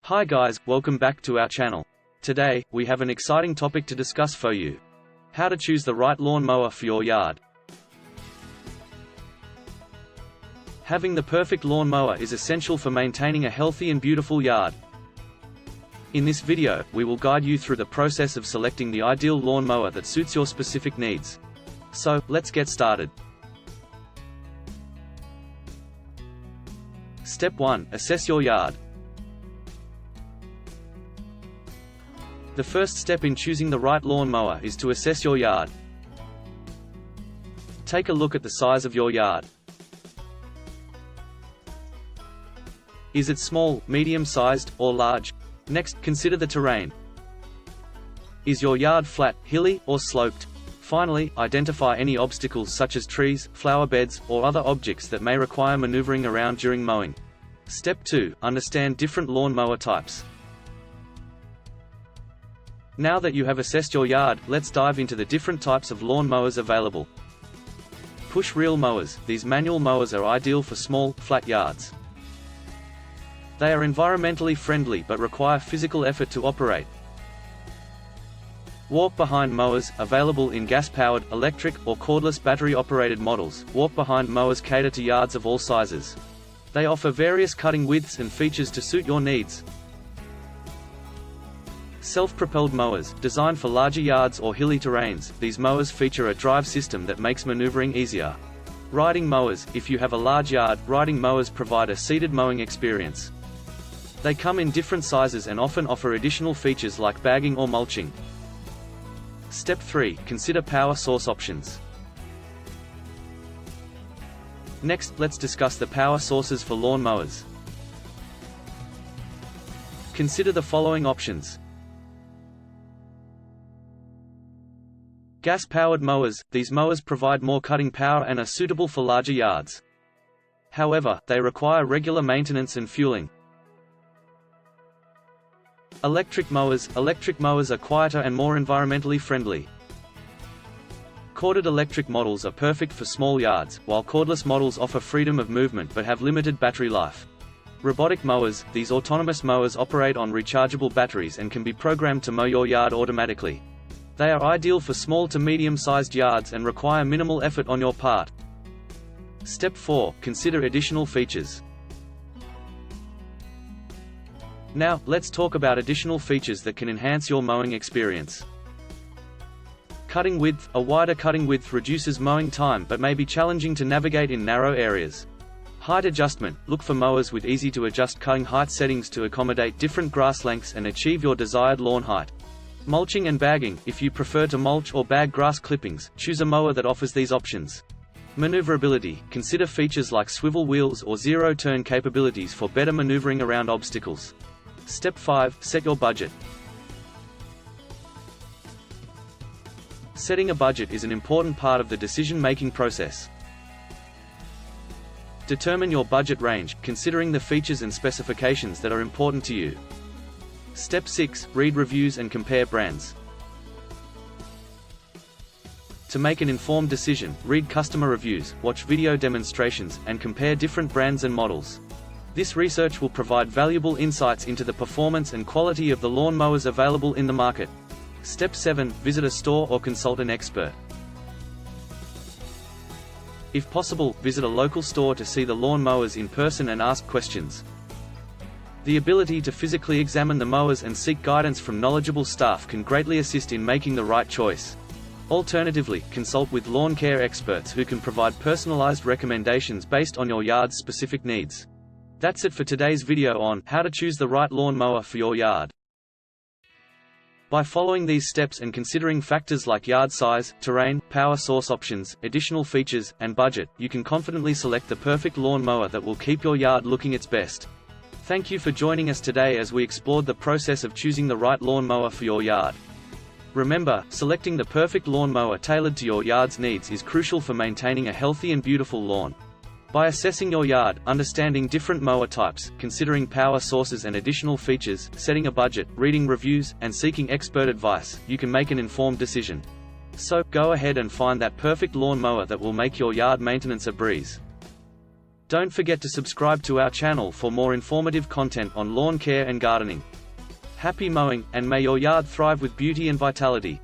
Hi guys, welcome back to our channel. Today, we have an exciting topic to discuss for you. How to choose the right lawn mower for your yard. Having the perfect lawn mower is essential for maintaining a healthy and beautiful yard. In this video, we will guide you through the process of selecting the ideal lawn mower that suits your specific needs. So, let's get started. Step 1. Assess your yard. The first step in choosing the right lawn mower is to assess your yard. Take a look at the size of your yard. Is it small, medium-sized, or large? Next, consider the terrain. Is your yard flat, hilly, or sloped? Finally, identify any obstacles such as trees, flower beds, or other objects that may require maneuvering around during mowing. Step 2. Understand different lawn mower types. Now that you have assessed your yard, let's dive into the different types of lawn mowers available. Push reel mowers. These manual mowers are ideal for small, flat yards. They are environmentally friendly but require physical effort to operate. Walk-behind mowers, available in gas-powered, electric, or cordless battery-operated models. Walk-behind mowers cater to yards of all sizes. They offer various cutting widths and features to suit your needs. Self-propelled mowers, designed for larger yards or hilly terrains. These mowers feature a drive system that makes maneuvering easier. Riding mowers. If you have a large yard, riding mowers provide a seated mowing experience. They come in different sizes and often offer additional features like bagging or mulching. Step 3. Consider power source options. Next, let's discuss the power sources for lawn mowers. Consider the following options. Gas-powered mowers. These mowers provide more cutting power and are suitable for larger yards. However, they require regular maintenance and fueling. Electric mowers. Electric mowers are quieter and more environmentally friendly. Corded electric models are perfect for small yards, while cordless models offer freedom of movement but have limited battery life. Robotic mowers. These autonomous mowers operate on rechargeable batteries and can be programmed to mow your yard automatically. They are ideal for small to medium-sized yards and require minimal effort on your part. Step 4. Consider additional features. Now, let's talk about additional features that can enhance your mowing experience. Cutting width. A wider cutting width reduces mowing time but may be challenging to navigate in narrow areas. Height adjustment. Look for mowers with easy-to-adjust cutting height settings to accommodate different grass lengths and achieve your desired lawn height. Mulching and bagging. If you prefer to mulch or bag grass clippings, choose a mower that offers these options. Maneuverability. Consider features like swivel wheels or zero-turn capabilities for better maneuvering around obstacles. Step 5. Set your budget. Setting a budget is an important part of the decision-making process. Determine your budget range, considering the features and specifications that are important to you. Step 6. Read reviews and compare brands. To make an informed decision, read customer reviews, watch video demonstrations, and compare different brands and models. This research will provide valuable insights into the performance and quality of the lawn mowers available in the market. Step 7. Visit a store or consult an expert. If possible, visit a local store to see the lawn mowers in person and ask questions. The ability to physically examine the mowers and seek guidance from knowledgeable staff can greatly assist in making the right choice. Alternatively, consult with lawn care experts who can provide personalized recommendations based on your yard's specific needs. That's it for today's video on how to choose the right lawn mower for your yard. By following these steps and considering factors like yard size, terrain, power source options, additional features, and budget, you can confidently select the perfect lawn mower that will keep your yard looking its best. Thank you for joining us today as we explored the process of choosing the right lawn mower for your yard. Remember, selecting the perfect lawn mower tailored to your yard's needs is crucial for maintaining a healthy and beautiful lawn. By assessing your yard, understanding different mower types, considering power sources and additional features, setting a budget, reading reviews, and seeking expert advice, you can make an informed decision. So, go ahead and find that perfect lawn mower that will make your yard maintenance a breeze. Don't forget to subscribe to our channel for more informative content on lawn care and gardening. Happy mowing, and may your yard thrive with beauty and vitality.